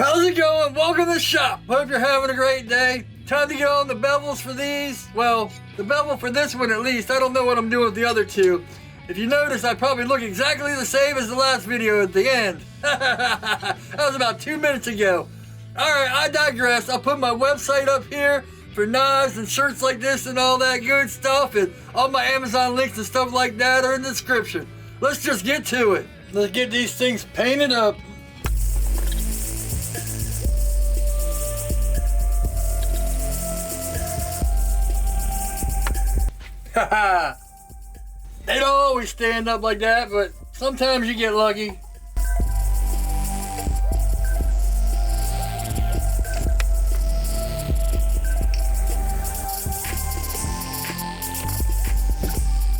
How's it going? Welcome to the shop. Hope you're having a great day. Time to get on the bevels for these. Well, the bevel for this one at least. I don't know what I'm doing with the other two. If you notice, I probably look exactly the same as the last video at the end. That was about 2 minutes ago. Alright, I digress. I'll put my website up here for knives and shirts like this and all that good stuff. And all my Amazon links and stuff like that are in the description. Let's just get to it. Let's get these things painted up. Haha. They don't always stand up like that, but sometimes you get lucky.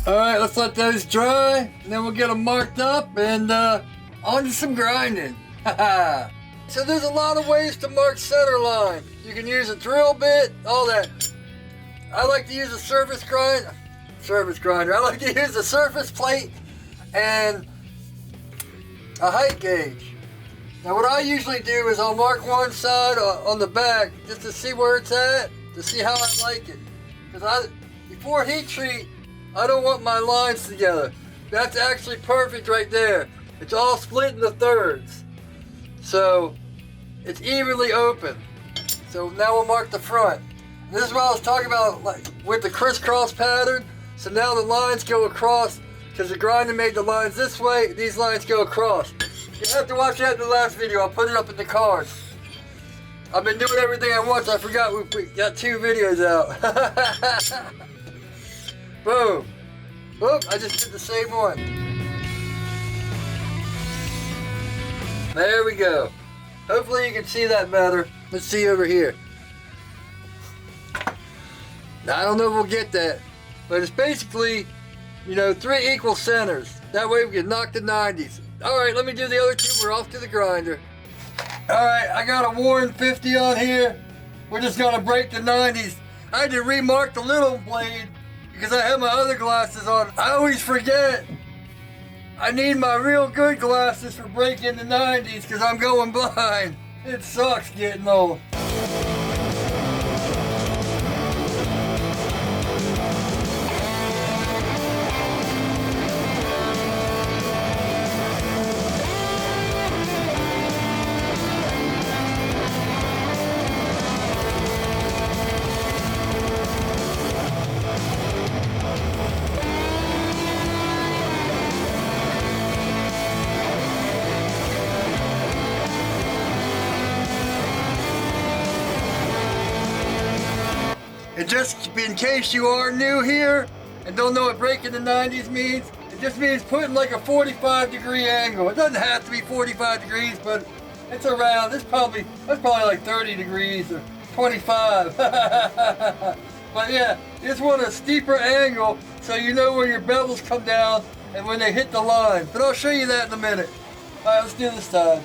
Alright, let's let those dry, and then we'll get them marked up and on to some grinding. Haha. So there's a lot of ways to mark center line. You can use a drill bit, all that. I like to use a surface grinder. I like to use a surface plate and a height gauge. Now what I usually do is I'll mark one side on the back just to see where it's at, to see how I like it. Because before heat treat, I don't want my lines together. That's actually perfect right there. It's all split into thirds. So it's evenly open. So now we'll mark the front. And this is what I was talking about, like with the crisscross pattern. So now the lines go across, because the grinder made the lines this way, these lines go across. You have to watch that in the last video, I'll put it up in the cards. I've been doing everything at once, I forgot we got 2 videos out. Boom. Oop, I just did the same one. There we go. Hopefully you can see that better. Let's see over here. Now, I don't know if we'll get that. But it's basically, 3 equal centers. That way we can knock the 90s. Alright, let me do the other 2. We're off to the grinder. Alright, I got a Warren 50 on here. We're just going to break the 90s. I had to remark the little blade because I have my other glasses on. I always forget. I need my real good glasses for breaking the 90s because I'm going blind. It sucks getting old. And just in case you are new here and don't know what breaking the 90s means, it just means putting like a 45-degree angle. It doesn't have to be 45 degrees, but it's around. That's probably like 30 degrees or 25. But yeah, you just want a steeper angle so you know where your bevels come down and when they hit the line. But I'll show you that in a minute. All right, let's do this side.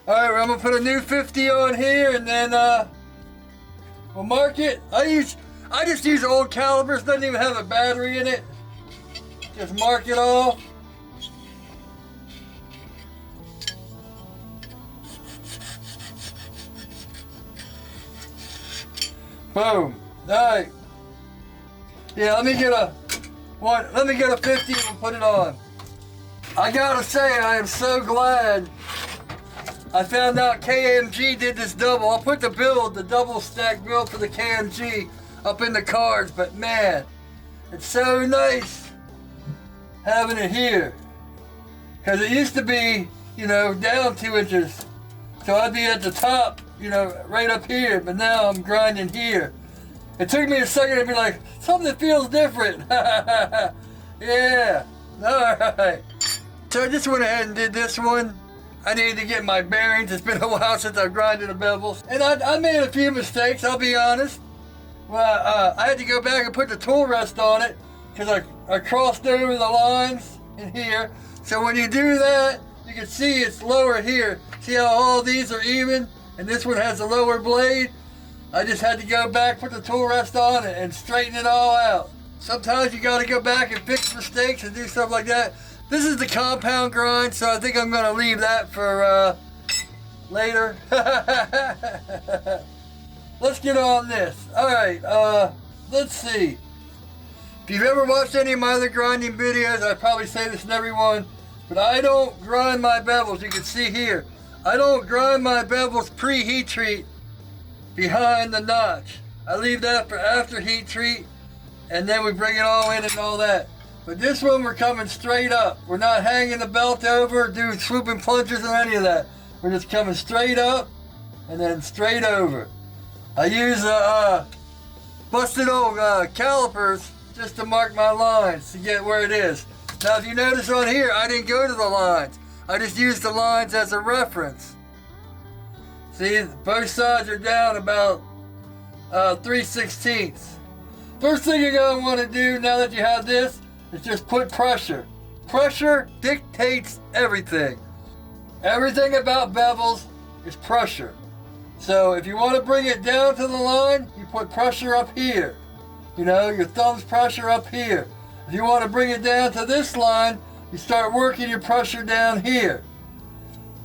Alright, I'm gonna put a new 50 on here and then we'll mark it. I just use old calibers, doesn't even have a battery in it. Just mark it off. Boom. Alright. Yeah, let me get a 50 and put it on. I gotta say, I am so glad I found out KMG did this double. I'll put the build, the double stack build for the KMG up in the cards, but man, it's so nice having it here. Because it used to be, you know, down 2 inches. So I'd be at the top you know, right up here, but now I'm grinding here. It took me a second to be like, something feels different. Yeah, alright. So I just went ahead and did this one. I needed to get my bearings. It's been a while since I've grinded the bevels. And I made a few mistakes, I'll be honest. Well, I had to go back and put the tool rest on it because I crossed over the lines in here. So when you do that, you can see it's lower here. See how all these are even? And this one has a lower blade? I just had to go back, put the tool rest on it, and straighten it all out. Sometimes you gotta go back and fix mistakes and do stuff like that. This is the compound grind, so I think I'm gonna leave that for later. Let's get on this. Alright, let's see. If you've ever watched any of my other grinding videos, I probably say this in every one, but I don't grind my bevels. You can see here, I don't grind my bevels pre-heat treat behind the notch. I leave that for after heat treat, and then we bring it all in and all that. But this one, we're coming straight up. We're not hanging the belt over, doing swooping plunges or any of that. We're just coming straight up and then straight over. I use busted old calipers just to mark my lines to get where it is. Now if you notice on here, I didn't go to the lines. I just used the lines as a reference. See, both sides are down about 3/16. First thing you're going to want to do now that you have this is just put pressure. Pressure dictates everything. Everything about bevels is pressure. So if you want to bring it down to the line, you put pressure up here. You know, your thumb's pressure up here. If you want to bring it down to this line, you start working your pressure down here.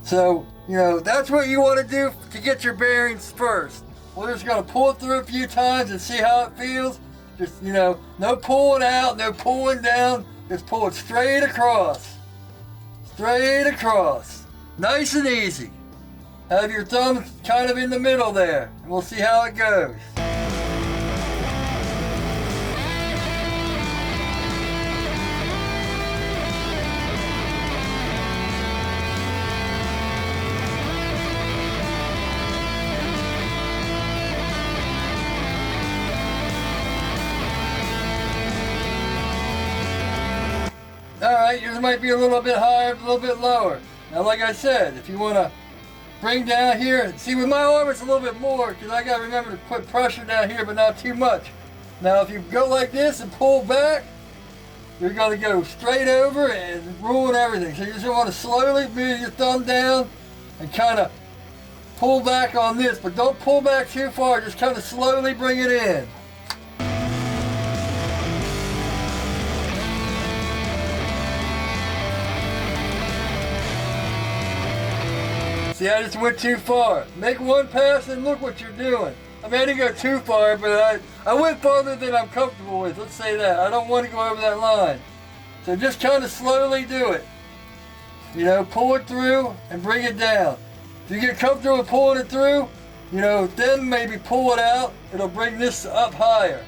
So, you know, that's what you want to do to get your bearings first. We're just going to pull it through a few times and see how it feels. Just, you know, no pulling out, no pulling down. Just pull it straight across. Straight across. Nice and easy. Have your thumb kind of in the middle there, and we'll see how it goes. Alright, yours might be a little bit higher, a little bit lower. Now like I said, if you want to bring down here, see with my arm it's a little bit more because I got to remember to put pressure down here but not too much. Now if you go like this and pull back, you're going to go straight over and ruin everything. So you just want to slowly move your thumb down and kind of pull back on this, but don't pull back too far, just kind of slowly bring it in. See, I just went too far. Make one pass and look what you're doing. I mean, I didn't go too far, but I went farther than I'm comfortable with. Let's say that. I don't want to go over that line. So just kind of slowly do it. You know, pull it through and bring it down. If you get comfortable with pulling it through, you know, then maybe pull it out. It'll bring this up higher.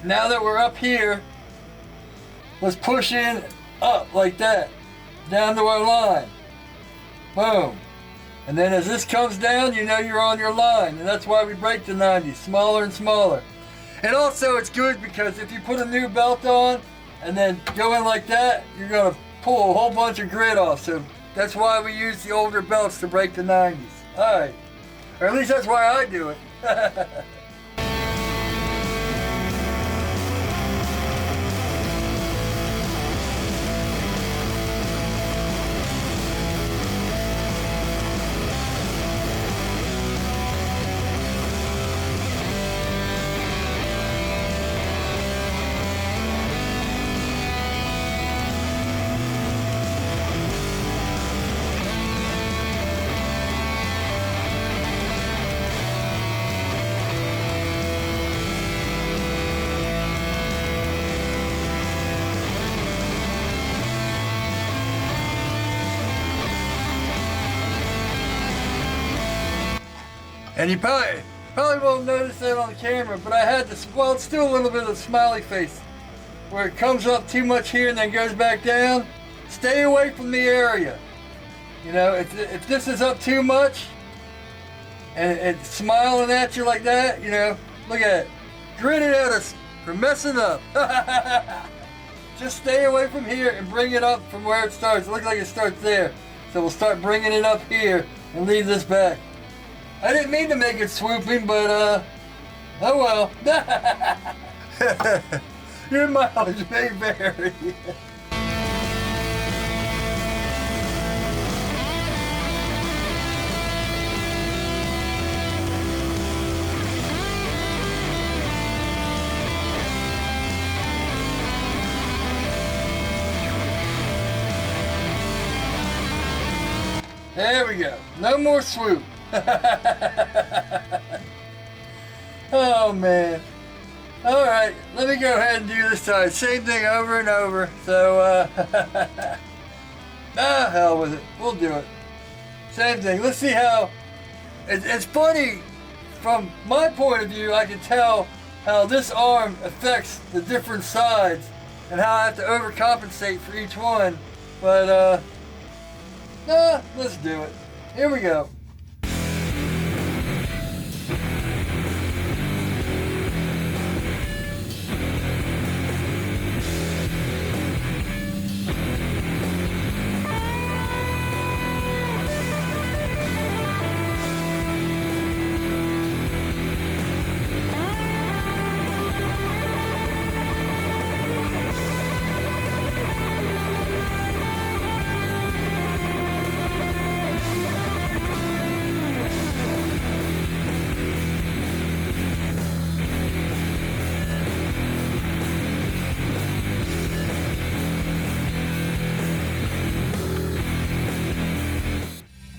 Now that we're up here, let's push in up like that, down to our line. Boom. And then as this comes down, you know you're on your line, and that's why we break the 90, smaller and smaller. And also it's good because if you put a new belt on and then go in like that, you're going to pull a whole bunch of grit off. So that's why we use the older belts to break the 90s. Alright. Or at least that's why I do it. And you probably won't notice that on the camera, but I had this, well, it's still a little bit of a smiley face where it comes up too much here and then goes back down. Stay away from the area. You know, if this is up too much and it's smiling at you like that, you know, look at it, grinning at us for messing up. Just stay away from here and bring it up from where it starts. It looks like it starts there. So we'll start bringing it up here and leave this back. I didn't mean to make it swooping, but oh well. Your mileage may vary. There we go. No more swoop. Oh man. Alright, let me go ahead and do this side. Same thing over and over. So, hell with it. We'll do it. Same thing. Let's see how... It's funny, from my point of view, I can tell how this arm affects the different sides and how I have to overcompensate for each one. But, let's do it. Here we go.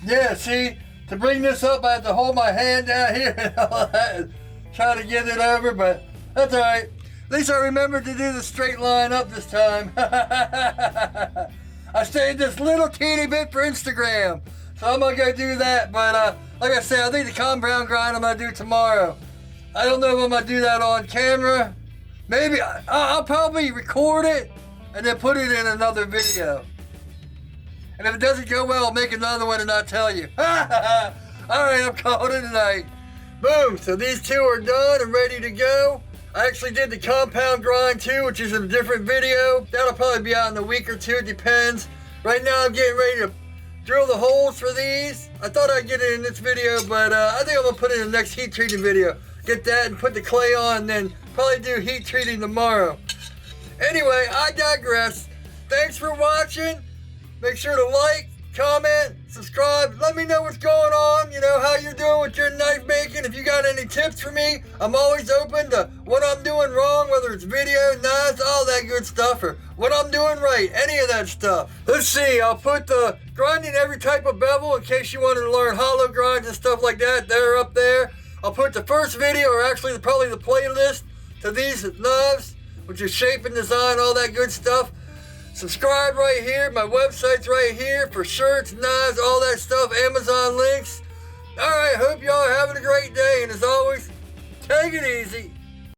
Yeah, see, to bring this up, I have to hold my hand down here and all that and try to get it over, but that's all right. At least I remembered to do the straight line up this time. I saved this little teeny bit for Instagram, so I'm going to go do that. But like I said, I think the compound grind I'm going to do tomorrow. I don't know if I'm going to do that on camera. Maybe I'll probably record it and then put it in another video. And if it doesn't go well, I'll make another one and not tell you. Alright, I'm calling it a night. Boom, so these two are done and ready to go. I actually did the compound grind too, which is a different video. That'll probably be out in a week or two, it depends. Right now I'm getting ready to drill the holes for these. I thought I'd get it in this video, but I think I'm gonna put it in the next heat treating video. Get that and put the clay on, and then probably do heat treating tomorrow. Anyway, I digress. Thanks for watching. Make sure to like, comment, subscribe. Let me know what's going on, you know, how you're doing with your knife making. If you got any tips for me, I'm always open to what I'm doing wrong, whether it's video, knives, all that good stuff, or what I'm doing right, any of that stuff. Let's see, I'll put the grinding every type of bevel in case you wanted to learn hollow grinds and stuff like that. They're up there. I'll put the first video, or actually probably the playlist, to these knives, which is shape and design, all that good stuff. Subscribe right here. My website's right here for shirts, knives, all that stuff, Amazon links. All right, hope y'all are having a great day. And as always, take it easy.